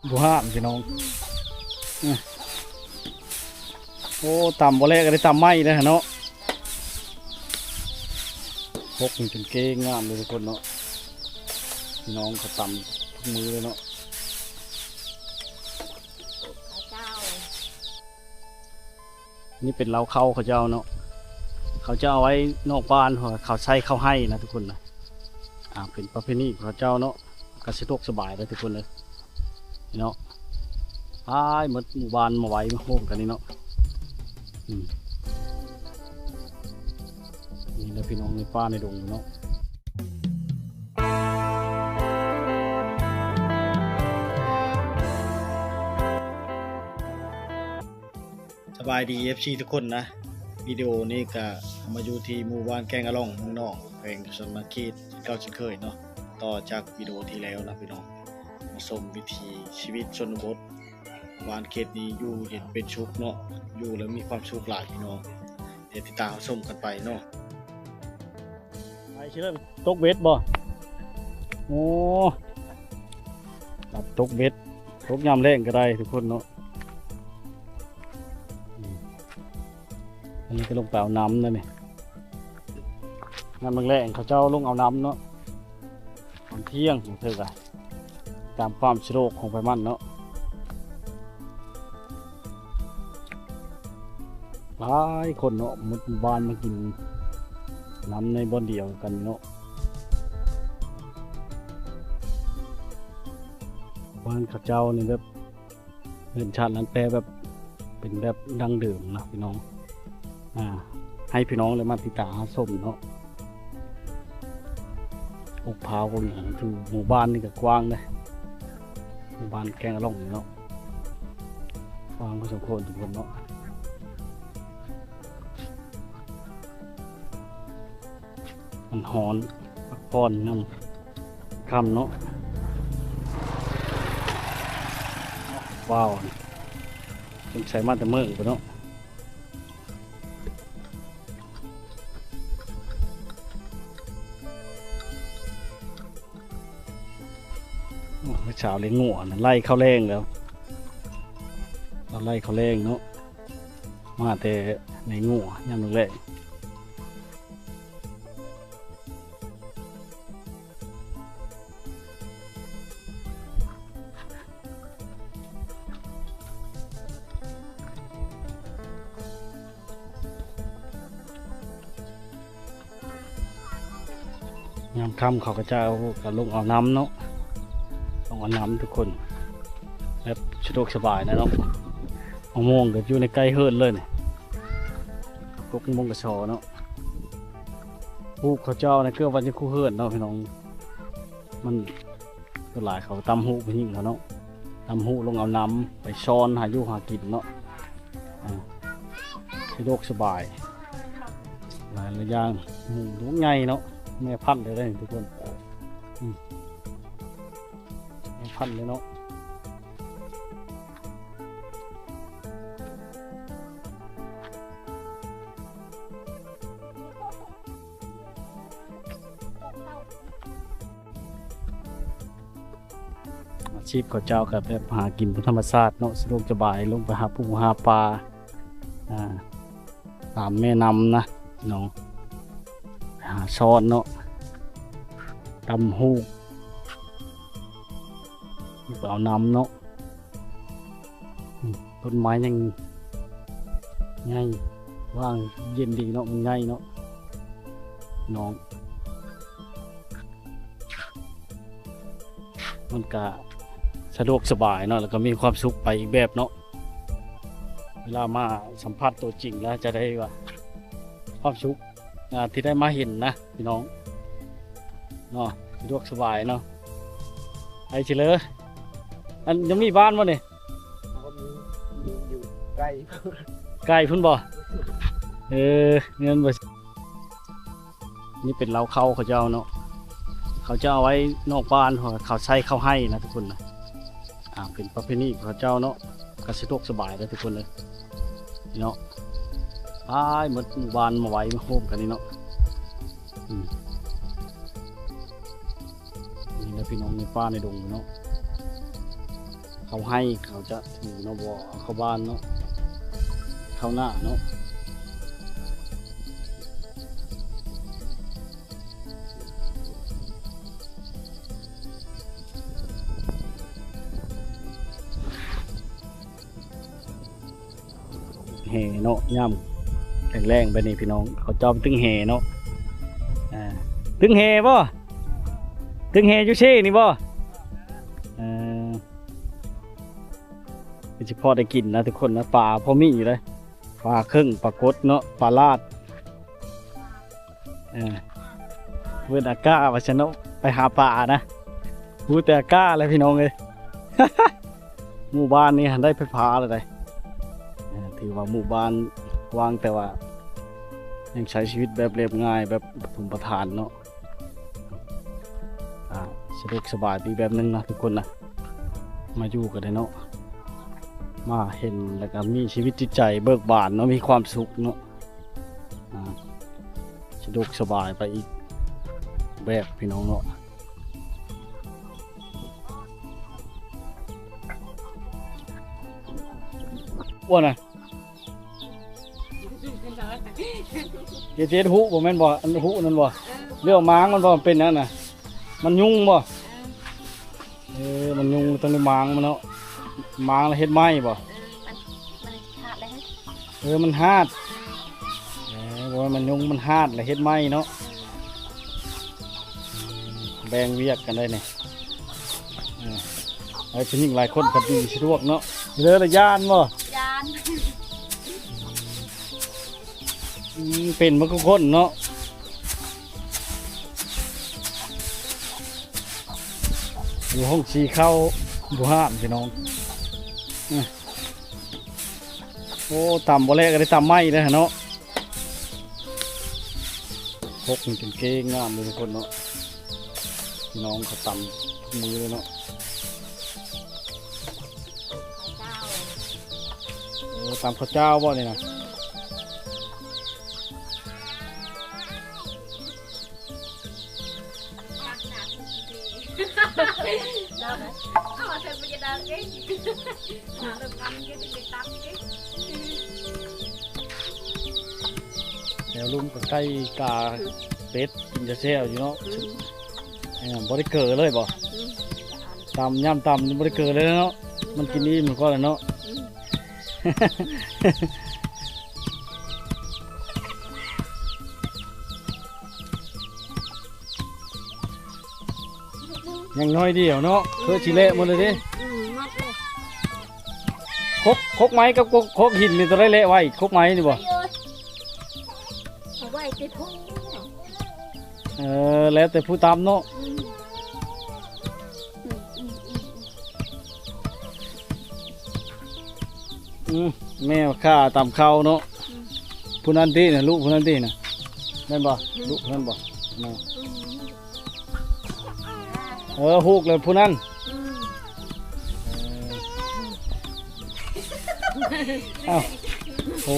บัวห้ามพี่น้องโอ้ต่ำบ่แรกก็ได้ต่ำไม้เลยเนาะพกนี่เป็นเก้งามเลยทุกคนเนาะพี่น้องเขาต่ำทุกมือเลยเนาะนี่เป็นเล้าเข้าเขาเจ้าเนาะเขาจะเอาไว้นอกบ้านเขาใช้เข้าให้นะทุกคนนะเป็นประเพณีของเขาเจ้าเนาะกระสิทกสบายเลยทุกคนเลยเนาะหมดหมู่บ้านมาไว้มาโฮมกันนี่เนาะนี่แหละพี่น้องในป่าในดงเนาะสบายดี FC ทุกคนนะวิดีโอนี้ก็มาอยู่ที่หมู่บ้านแกงอะล่องเมืองนอกแขวงสนเขตเก่าเช่นเคยเนาะต่อจากวิดีโอที่แล้วนะพี่น้องมาชมวิถีชีวิตชนบทบ้านเขตนี้อยู่เห็นเป็นชุกเนาะอยู่แล้วมีความสุขหลายพี่น้องเดี๋ยวติดตามชมกันไปเนาะไปเชื่อตกเบ็ดบ่โอ้ตับตกเบ็ดตกยามแรงก็ได้ทุกคนเนาะอันนี้ก็ลงไปเอาน้ำนั่นนี่น้ำแรงเขาเจ้าลงเอาน้ำเนาะตอนเที่ยงของเธอกันตามความสะดวกของไปมันเนาะหลายคนเนาะมุดบ้านมากินน้ำในบ่อนเดียวกันเนาะบ้านเขาเจ้านี่แบบเห็นชาตินั้นแต่แบบเป็นแบบดั้งเดิมนะพี่น้องให้พี่น้องเลยมาติดตามส้มเนาะอกพาวคนอย่างคือหมู่บ้านนี่ก็กว้างเลยหมู่บ้านแกงอะล่องเนาะกว้างพอสมควรทุกคนเนาะมันหอนพักผ่อนน้ำคำเนาะว้าวต้องใช้มาแต่เมื่อกันเนาะเช้าเลี้ยงงัวไล่เข้าแรงแล้วเราไล่เข้าแรงเนาะมาแต่ในงัวยามแรกยามค่ำเขาก็จะเอากระลงเอาน้ำเนาะต้องเอาน้ำทุกคนแบบสะดวกสบายนะเนาะมะม่วงก็อยู่ในใกล้เฮิร์นเลยเนี่ยพวกมะม่วงกระชอเนาะปลูกเขาเจ้าในเกลือวันจะคู่เฮิร์นเนาะพี่น้องมันก็หลายเขาตำหูไปยิ่งเขาเนาะตำหูลงเอาน้ำไปช้อนหาอยู่หากินเนาะสะดวกสบายหลายอย่างลูกใหญ่เนาะแม่พันธุ์เลยได้ทุกคนแม่พันธุ์เลยเนาะอาชีพเขาเจ้ากับแบบหากินเป็นธรรมชาติเนาะสะดวกสบายลงไปหาปูหาปลาตามแม่น้ำนะน้องหาช้อนเนาะตำหูเอาน้ำเนาะต้นไม้ยังง่ายว่างเย็นดีเนาะมันง่ายเนาะน้องมันก็สะดวกสบายเนาะแล้วก็มีความสุขไปอีกแบบเนาะเวลามาสัมผัสตัวจริงแล้วจะได้ว่าความสุขที่ได้มาเห็นนะพี่น้องเนาะสะดวกสบายเนาะไอ้เฉลยอันยังมีบ้านวะเนี่ยอยู่ใกล้ใกล้พุ่นบ่เงินบ่นี่เป็นเล้าเข้าเขาเจ้าเนาะเขาจะเอาไว้นอกบ้านเขาใช้เข้าให้นะทุกคนนะเป็นประเพณีของเขาเจ้าเนาะกระสิทกสบายเลยทุกคนเลยเนาะหมดหมู่บ้านมาไว้มาโฮมกันนี่เนาะนี่แหละพี่น้องในป่าในดงเนาะ เขาให้เขาจะถือเนาะบ่เอาเข้าบ้านเนาะเข้าหน้าเนาะแห่เนาะย่ำแรงๆไปนี่พี่น้องเขาจอมตึงแห่เนาะตึงแห่บ่ตึงแห่อยู่เช่นี่บ่เฉพาะได้กินนะทุกคนนะปลาพอมีอยู่เลยปลาครึ่งปลากดเนาะปลาลาดเวลาก้าว่าฉันเนาะไปหาปลานะพูดแต่ก้าเลยพี่น้องเลย หมู่บ้านนี้ได้ไปพาเลยถือว่าหมู่บ้านว่างแต่ว่ายังใช้ชีวิตแบบเรียบง่ายแบบปฐมประทานเนาะสะดวกสบายดีแบบนึงนะทุกคนนะมาอยู่กันได้เนาะมาเห็นแล้วก็มีชีวิตจิตใจเบิกบานเนาะมีความสุขเนาะสะดวกสบายไปอีกแบบพี่น้องเนาะว่าน่ะเจ๊หูบ่แม่นบ่อันหูนั่นบ่เรื่องม้างมันบ่เป็นนั่นน่ะมันยุ่งบ่มันยุ่งต้องได้ม้างมันเนาะม้างแล้วเฮ็ดไม้บ่มันหาดบ่มันยุ่งมันหาดแล้วเฮ็ดไม้เนาะแบ่งเวียกกันได้นี่ไอ้ผู้หญิงหลายคนก็ดีสะดวกเนาะเรือละย่านบ่ย่านเป็นมันก็คนเนาะอยู่ห้องชีเข้าบุห้ามพี่น้องโอ้ต่ำบ่แรกก็ได้ต่ำไม้เลยเนาะพกมันเป็นเก้งงามเลยทุกคนเนาะพี่น้องเขาต่ำมือเลยเนาะตามข้าวเจ้าบ่นี่นะแล้วลุงก็ใกล้กาเป็ดกินจะแซ่บอยู่เนาะบริเกอร์เลยบ่ตำย่ำตำบริเกอร์เลยเนาะมันกินนี่มันก็แล้วเนาะยังน้อยเดียวเนาะเพื่อชิเละหมดเลยดิคกไม้กับคกหินนี่ตัวได้เละไว้คกไม้นี่บ่แล้วแต่ผู้ตามเนาะแม่ข้าตามเข้าเนาะผู้นั้นดีนะลูกผู้นั้นดีนะนั่นบ่ลูกผู้นั้นบ่ฮูกเลยผู้นั้นอ้าวโอ้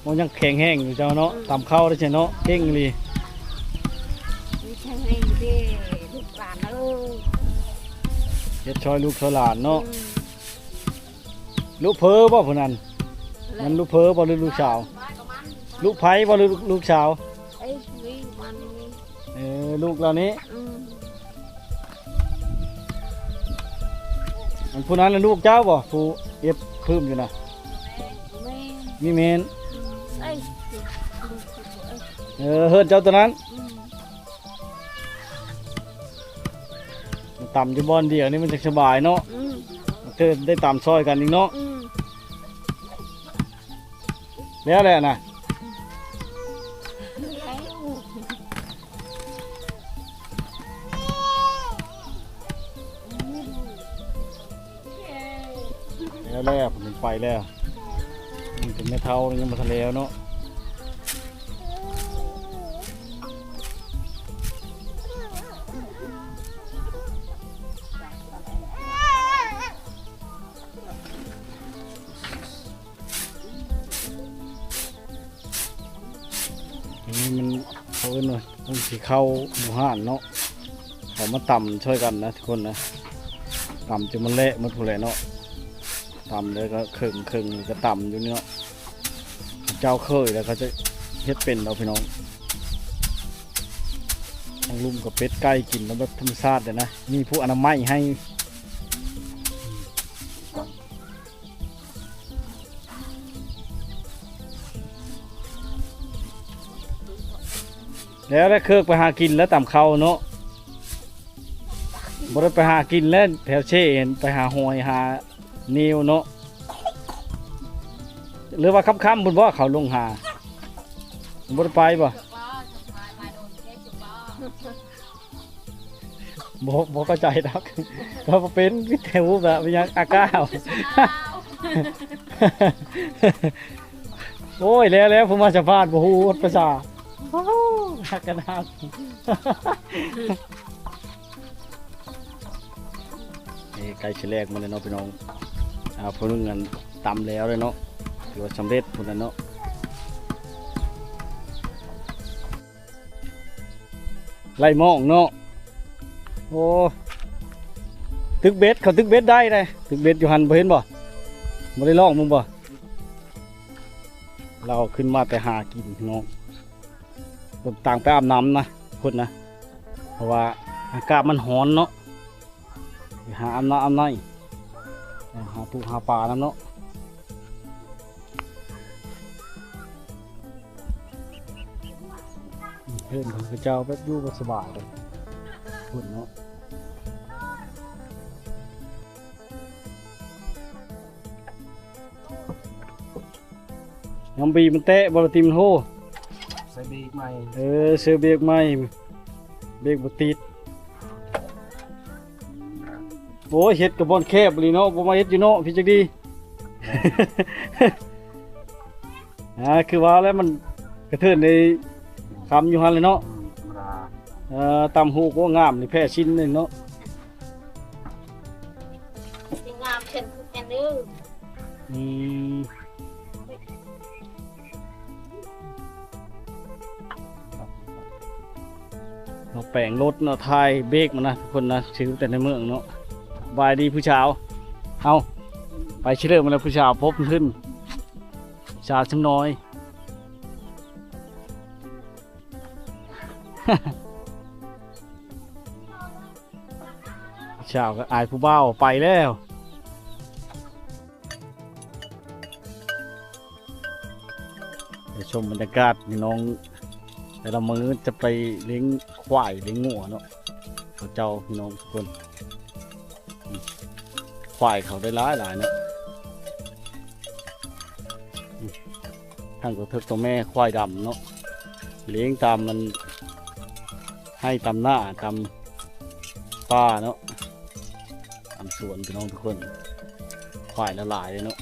มันยังแข็งแห้งอยู่เจ้าเนาะตามเข้าได้ใช่เนาะเก่งเลยเฮ็ดช่อยลูกช่อยหลานเนาะลูกเพ้อบ่ผู้นั้นมันลูกเพ้อบ่หรือลูกสาวลูกไผ่บ่หรือลูกสาวลูกเรานี้มันผู้นั้นลูกเจ้าบ่ผู้เอฟคืมอยู่นะมีเมนเฮิร์ดเจ้าตัวนั้นต่ำอยู่บอลเดียวนี่มันจะสบายเนาะเธอได้ต่ำซอยกันอีกเนาะแล้วแหละนะแล้วผมไปแล้วมันถึงไม่เท่ายังมาทะเลเนาะ มันสิเข้าหมู่ห้านเนาะเขามาตำช่วยกันนะทุกคนนะตำจนมันเละมันผู้แหละเนาะตำเลยก็ครึ่งก็ตำอยู่นี่เนาะเจ้าเคยแล้วเขาจะเฮ็ดเป็นเราพี่น้องทั้งลุ่มกับเป็ดไก่กินแล้วแบบธรรมชาติเลยนะมีผู้อนามัยให้แล้วเคิร์กไปหากินแล้วตำเขาเนาะบ่ได้ไปหากินแล้วแถวเช่เห็นไปหาหอยหานิวเนาะหรือว่าค่ำๆบุญบ่เขาลงหาบ่ได้ไปบ่บ่เข้าใจดอกเพราะเป็นวิทยุแบบยังอาก้าว โอ้ยแล้วผมมาสัมภาษณ์บ่ฮู้ภาษาฮักกันฮักนี่ไก่เฉลกมันเลยเนาะพี่น้องพวกนึงกันตำแล้วเลยเนาะถือว่าสำเร็จพวกนั้นเนาะไล่มองเนาะโอ้ตึกเบ็ดเขาตึกเบ็ดได้เลยตึกเบ็ดอยู่หันบ่เห็นบ่บ่ได้ลองมึงบ่เราขึ้นมาแต่หากินเนาะผมต่างไปอาบน้ำนะคนนะเพราะว่าอากาศมันร้อนเนาะหาอาบน้ำอาบในหาปูหาปลาน้ำเนาะเพื่อนของพระเจ้าแบบอยู่สบายเลยคนเนาะน้ำบีมันเตะบอลตีมันโหใส่เบรกใหม่ เสือเบรกใหม่เบรกบติดโอ้ยเฮ็ดกับบอลแคบเลยเนาะบ่มาเฮ็ดอยู่เนาะพี่จักดีคือว่าแล้วมันกระเทือนในคำอยู่หันเลยเนาะธรรมดาตำหูก็งามนี่แพ้ชิ้นเลยเนาะงามเช่นแอนดื้อเราแปลงรถเนาะทายเบรกมันนะทุกคนนะชื่อแต่ในเมืองเนาะบายดีผู้ชาวเอาไปเชื่อมาแล้วผู้ชาวพบขึ้นชาชุ่มน้อย ชาวก็อายผู้เบ้าไปแล้วไปชมบรรยากาศพี่น้องแต่ละมื้อจะไปเลี้ยงควายเลี้ยงงัวเนาะเขาเจ้าพี่น้องทุกคนควายเขาได้หลายเนาะทั้งตัวเทิกตัวแม่ควายดำเนาะเลี้ยงตามมันให้ตามหน้าตามป่าเนาะตามสวนพี่น้องทุกคนควายละหลายเลยเนาะ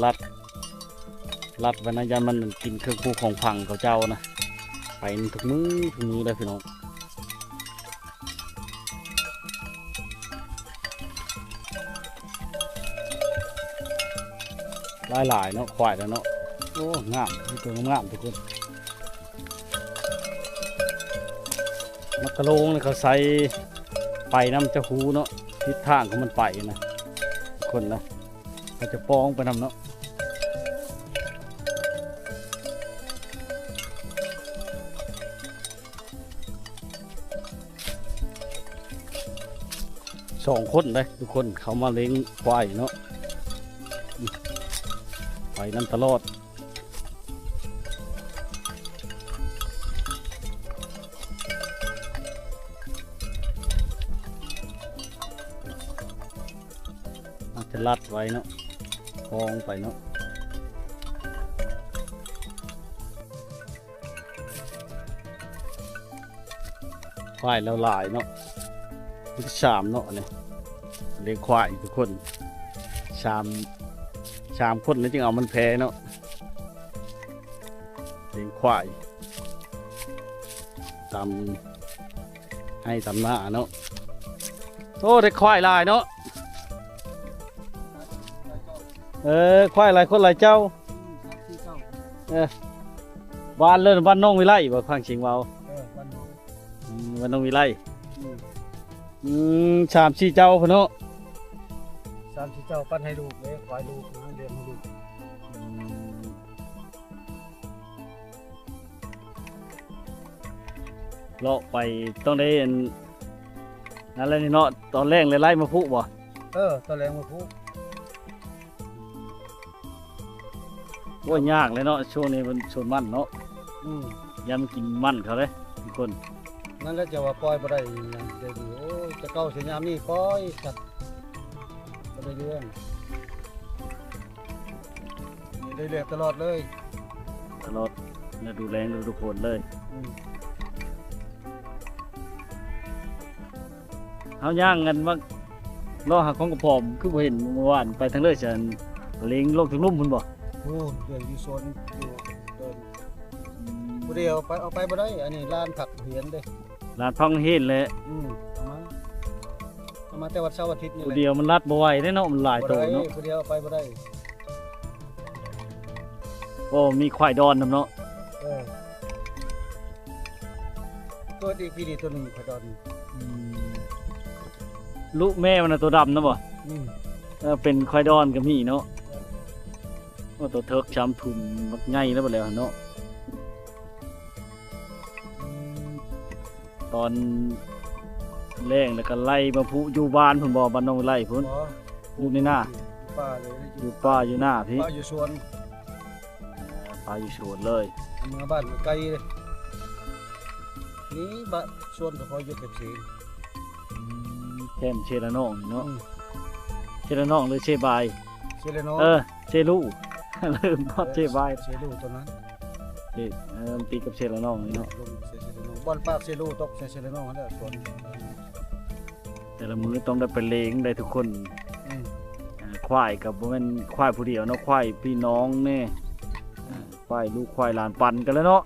ลัดวันนั้นยันมันกินเครื่องคู่ของพังเขาเจ้านะไปทุกมื้อเลยพี่น้องหลายเนาะควายแล้วเนาะโอ้งามที่ตัวงามทุกคนมักกะโลงเนี่ยเขาใส่ไปน้ำจะหูเนาะทิศทางของมันไปนะคนนะเขาจะป้องไปนำเนาะ2 คนเลยทุกคนเขามาเลี้ยงควายเนาะไปนั่นตลอดอาจจะลัดไว้เนาะคล้องไปเนาะควายแล้วหลายเนาะที่3เนาะเนี่ยเลี้ยงควายทุกคน3 คนนี่จึงเอามันแพ้เนาะเลี้ยงควายตามให้ตามหน้าเนาะโอ้ได้ควายลายเนาะควายหลายคนหลายเจ้า บ้านเลิศบ้านน้องวิไลบ่ฟังเสียงเว้า บ้านน้อง บ้านน้องวิไล อืม ชามชีเจ้าพุ่นเนาะ สามที่เจ้าปั้นให้ลูกเลยควายลูกนะเลี้ยงให้ลูก เลาะไปต้องได้อันนั่นแหละนี่เนาะตอนแรกเลยไล่มาพุบ่ ตอนแรงมาพูด โอ้ยยากเลยเนาะช่วงนี้มันชวนมันเนาะ อืม ยันกินมันเขาเลยทุกคน นั่นแหละจะว่าปล่อยบ่ได้นะเดี๋ยวดูโอ้ยจะเก้าเสียยามนี่ปล่อยสัตว์บ่ได้เรื่องนี่ได้เรียกตลอดเลย ตลอดฤดูแล้งฤดูฝนเลย อืม เฮาย่างกันว่าล้อหักของกระพอมคือบ่เห็นเมื่อวานไปทางเลยฉันเล็งลงถึงลุ่มพุ่นบ่ โอ้เดี๋ยวอยู่โซนอยู่เดินผู้เดียวไปเอาไปบ่ได้อันนี้ลานผักเหียนเด้ ลาดพังเฮ็ดเลย เอามาแต่วันเสาร์อาทิตย์นี่แห ผู้ ละ เดียวมันรัดบ่ไหวเด้เนาะมันหลาย บ่ โต ได้ เนาะ ผู้เดียวเอาไปบ่ได้ โอ้มีควายดอนนำเนาะ เออตัวอีกพี่นี่ตัวหนึงพอดอน ลูกแม่มันน่ะตัวดำนะบ่ อืม เป็นควายดอนก็มีเนาะโอ้ตัวเทิกช้ำทุนบักใหญ่แล้วบ่แล้วเนาะ ตอนแรงแล้วก็ไล่มาพุอยู่บ้านพุ่นบ่บ้านน้องไล่พุ่น บ่ อยู่ในหน้า อยู่ป่าเลย อยู่ป่าอยู่หน้าพี่ ป่าอยู่สวน ป่าอยู่สวนเลย เมืองบ้านมันไกลเลยนี่บ้านสวนก็พออยู่เก็บสี แคมเชลาน้องนี่เนาะ อืม เชลาน้องหรือเชบาย เชเลโน เชลู ลืมว่าเชบาย เชลูตัวนั้น เชตีกับเชลาน้องนี่เนาะ ลงเชเลโนบ้านปากเชลูตกเชเลโนนั่นแหละสวน แต่ละมื้อต้องได้ไปเลงได้ทุกคน อืม ควายกับบ่แม่นควายผู้เดียวเนาะควายพี่น้องแน่ควายลูกควายหลานปันกันแล้วเนาะ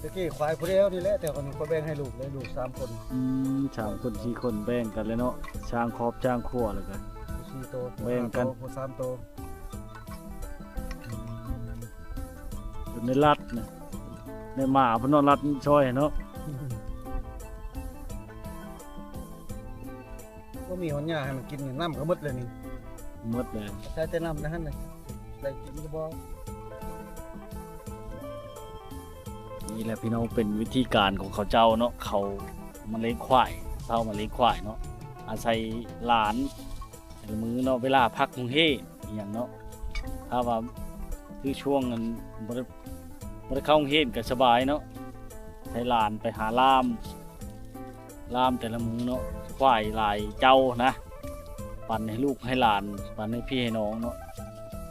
ตะกี้ควายผู้เดียวนี่แหละแต่คนนึงก็แบ่งให้ลูกเลยลูก3 คน 3 คน4 คนแบ่งกันเลยเนาะช้างครอบช้างขั่วแล้วกัน 4 ตัว แบ่งกัน ผู้3 ตัว อยู่ในรัดนะในหมาเพนเนอนรัดช่อยเนาะ ก็มีหอนหญ้าให้มันกินน้ำก็หมดเลยนี่ หมดเลย ใช้แต่น้ำนะฮะนี่ได้กินก็บ่ นี่แหละพี่น้องเป็นวิธีการของเขาเจ้าเนาะเขามาเลี้ยงควายเท่ามาเลี้ยงควายเนาะอาศัยหลานแต่ละมื้อเนาะเวลาพักกรุงเทพอหย่างเนาะถ้าว่าคือช่วงนั้นบ่ได้เข้ากรุงเทพก็สบายเนาะให้หลานไปหาล่ามแต่ละมื้อเนาะควายหลายเจ้านะปั่นให้ลูกให้หลานปั่นให้พี่ให้น้องเนาะ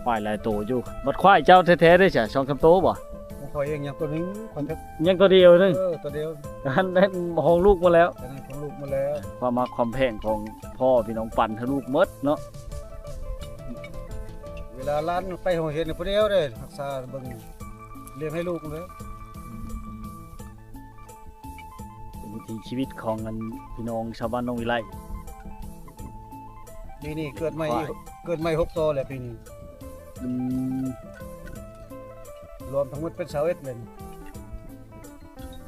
ควายหลายโตอยู่บัดควายเจ้าแท้ๆได้จ้ะ2-3โตบ่ ผมขอยเองอย่างตัวหนึงคนเดียว ยังตัวเดียวนึง ตัวเดียว กันได้ห้องลูกมาแล้ว แต่นั้นของลูกมาแล้ว ความมาความแพงของพ่อพี่น้องปั่นให้ลูกหมดเนาะ เวลาร้านไปโรงเรียนนี่ผู้เดียวเด้รักษาเบิ่งเลี้ยงให้ลูกเลย เป็นวิถีชีวิตของอันพี่น้องชาวบ้านน้องวิไล ปีนี้เกิดใหม่ ควาย 6ตัวแหละปีนี้ อืม รวมทั้งหมดเป็น21เลย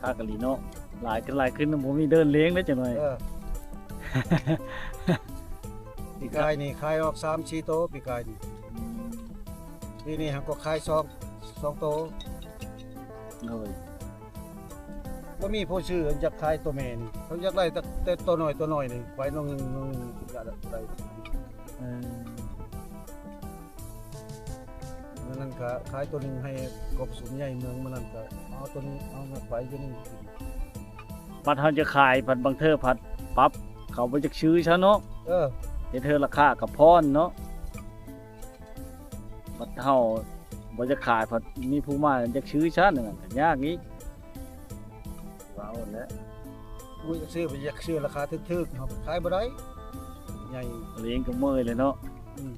ค่ากะหลีเนาะหลายขึ้นผมมีเดินเลี้ยงได้จังหน่อย ปีกายนี่ขายออก3-4ตัวปีกายนี่ปีนี้หักก็ขาย2ตัว เลย บ่มีผู้ซื้ออยากขายตัวแม่นี่เขาอยากได้แต่ตัวน้อยนี่ควายน้องอยากได้ เออ นั่นก็ขายตัวหนึงให้กบสุนใหญ่เมืองมันนั่นก็เอาตัวนี้เอามาไปอยู่นี่ ปัดเฮาจะขายผัดบางเทอผัดปั๊บเขาบ่จักซื้อซะเนาะ เออ เฮ็ดเธอราคากับพรเนาะปัดเฮาบ่จะขายผัดมีผู้มาจักซื้อซะนั่นก็ยากอีกว้าวแล้ว กูอยากซื้อราคาทึกๆเฮาขายบ่ได้ใหญ่ เลี้ยงก็เมื่อยเลยเนาะ อืม